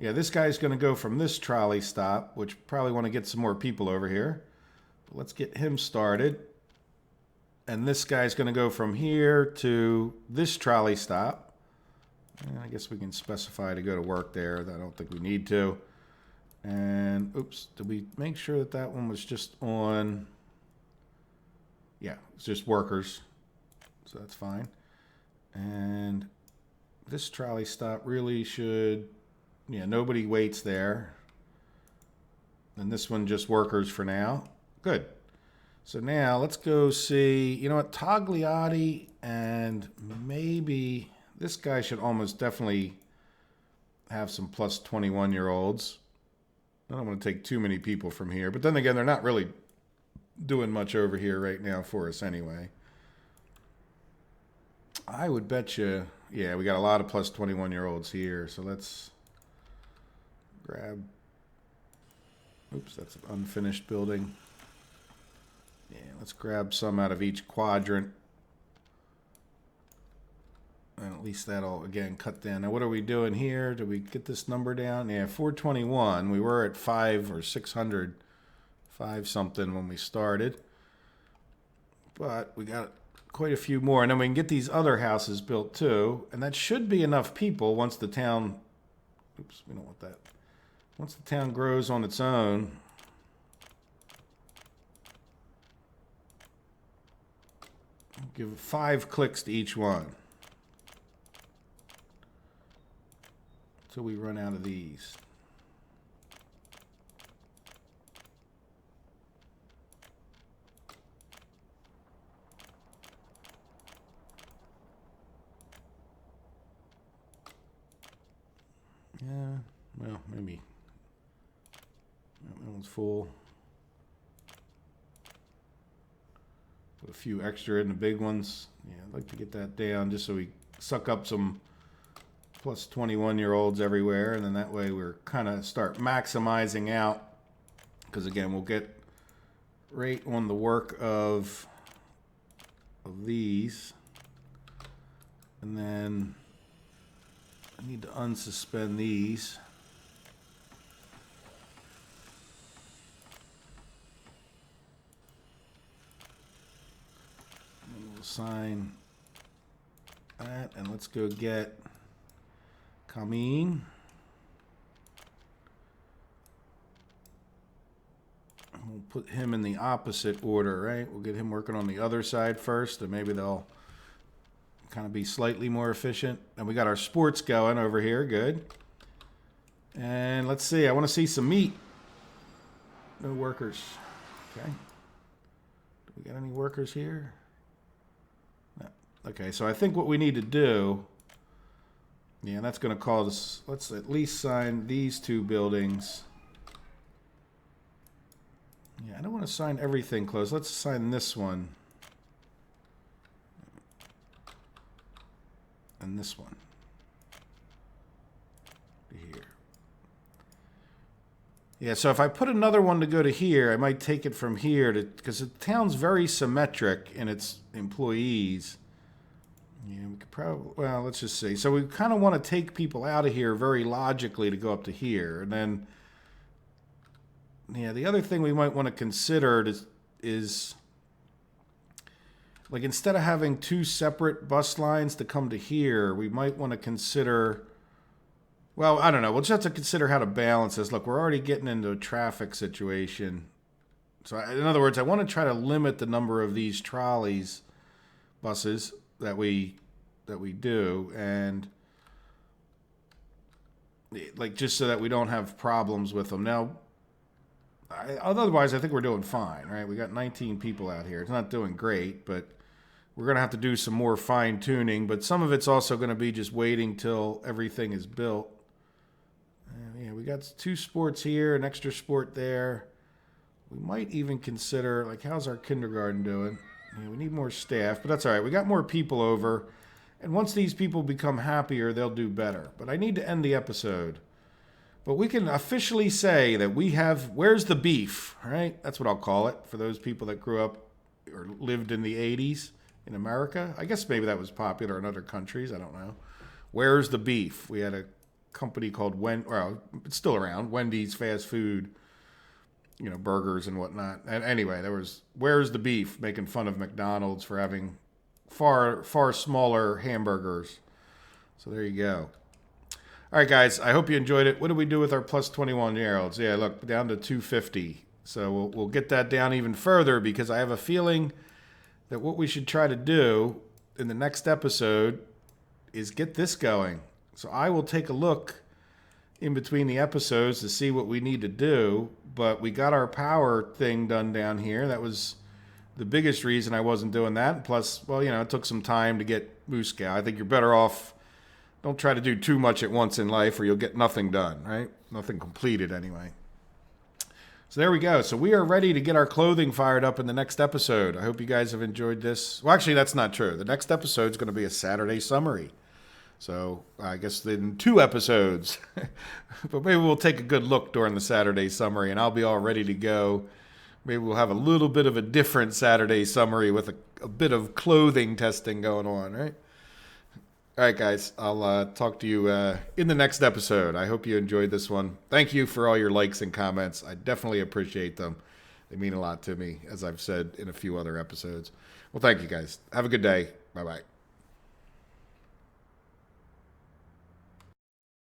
yeah, this guy's going to go from this trolley stop, which probably want to get some more people over here. But let's get him started. And this guy's going to go from here to this trolley stop. And I guess we can specify to go to work there. I don't think we need to. And, oops, did we make sure that that one was just on? Yeah, it's just workers. So that's fine. And this trolley stop really should... Yeah, nobody waits there. And this one just workers for now. Good. So now let's go see, you know what, Togliatti and maybe this guy should almost definitely have some plus 21-year-olds. I don't want to take too many people from here. But then again, they're not really doing much over here right now for us anyway. I would bet you, yeah, we got a lot of plus 21-year-olds here. So let's grab, oops, that's an unfinished building. Yeah, let's grab some out of each quadrant. And at least that'll, again, cut down. Now, what are we doing here? Did we get this number down? Yeah, 421. We were at 5 or 600, 5 something when we started. But we got quite a few more. And then we can get these other houses built, too. And that should be enough people once the town, oops, we don't want that. Once the town grows on its own, give 5 clicks to each one until we run out of these. Yeah, well, maybe. That one's full. Put a few extra in the big ones. Yeah, I'd like to get that down just so we suck up some plus 21-year-olds everywhere, and then that way we're kind of start maximizing out, because again, we'll get right on the work of these, and then I need to unsuspend these. Sign that, and let's go get Kameen. We'll put him in the opposite order, right? We'll get him working on the other side first, and maybe they'll kind of be slightly more efficient. And we got our sports going over here, good. And let's see, I want to see some meat. No workers. Okay. Do we got any workers here? No. Okay, so I think what we need to do, yeah, that's going to cause us, let's at least sign these 2 buildings. Yeah, I don't want to sign everything closed. Let's sign this one. And this one. Here. Yeah, so if I put another one to go to here, I might take it from here to, because the town's very symmetric in its employees. Yeah, we could probably, well, let's just see. So we kind of want to take people out of here very logically to go up to here. And then, yeah, the other thing we might want to consider is like instead of having 2 separate bus lines to come to here, we might want to consider, well, I don't know. We'll just have to consider how to balance this. Look, we're already getting into a traffic situation. So in other words, I want to try to limit the number of these trolleys, buses that we do, and like just so that we don't have problems with them. Now, otherwise, I think we're doing fine, right? We got 19 people out here. It's not doing great, but we're going to have to do some more fine tuning. But some of it's also going to be just waiting till everything is built. Yeah, we got 2 sports here, an extra sport there. We might even consider, like, how's our kindergarten doing? Yeah, we need more staff, but that's all right. We got more people over. And once these people become happier, they'll do better. But I need to end the episode. But we can officially say that we have, where's the beef, right? That's what I'll call it for those people that grew up or lived in the 80s in America. I guess maybe that was popular in other countries. I don't know. Where's the beef? We had a company called it's still around, Wendy's fast food, burgers and whatnot. And anyway, there was where's the beef, making fun of McDonald's for having far smaller hamburgers. So there you go. All right, guys, I hope you enjoyed it. What do we do with our plus 21-year-olds? Yeah, look, down to 250. So we'll get that down even further because I have a feeling that what we should try to do in the next episode is get this going. So I will take a look in between the episodes to see what we need to do. But we got our power thing done down here. That was the biggest reason I wasn't doing that. Plus, well, it took some time to get Moose Cow. I think you're better off. Don't try to do too much at once in life or you'll get nothing done, right? Nothing completed anyway. So there we go. So we are ready to get our clothing fired up in the next episode. I hope you guys have enjoyed this. Well, actually, that's not true. The next episode is going to be a Saturday summary. So I guess in 2 episodes. But maybe we'll take a good look during the Saturday summary and I'll be all ready to go. Maybe we'll have a little bit of a different Saturday summary with a bit of clothing testing going on, right? All right, guys, I'll talk to you in the next episode. I hope you enjoyed this one. Thank you for all your likes and comments. I definitely appreciate them. They mean a lot to me, as I've said in a few other episodes. Well, thank you, guys. Have a good day. Bye-bye.